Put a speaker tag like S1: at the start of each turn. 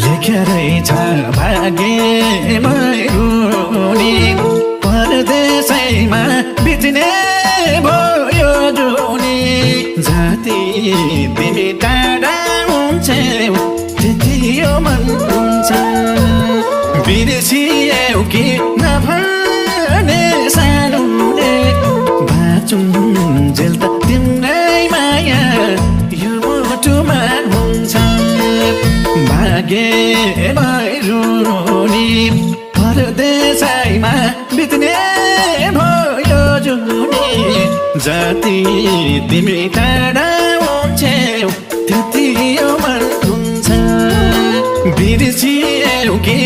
S1: लेखेरै छ भाग्यमा रुनी परदेशैमा बित्ने भयो जुनी जति तिमी टाढा हुन्छौ त्यति यो मन हुन्छ बिर्सियौ कि नभने सानोले बाँचुन्जेल त तिम्रै माया यो मुटुमा हुन्छ भाग्यमा रुनी परदेशैमा बित्ने भयो जुनी जति तिमी टाढा हुन्छौ त्यति यो मन हुन्छ बिर्सियौ कि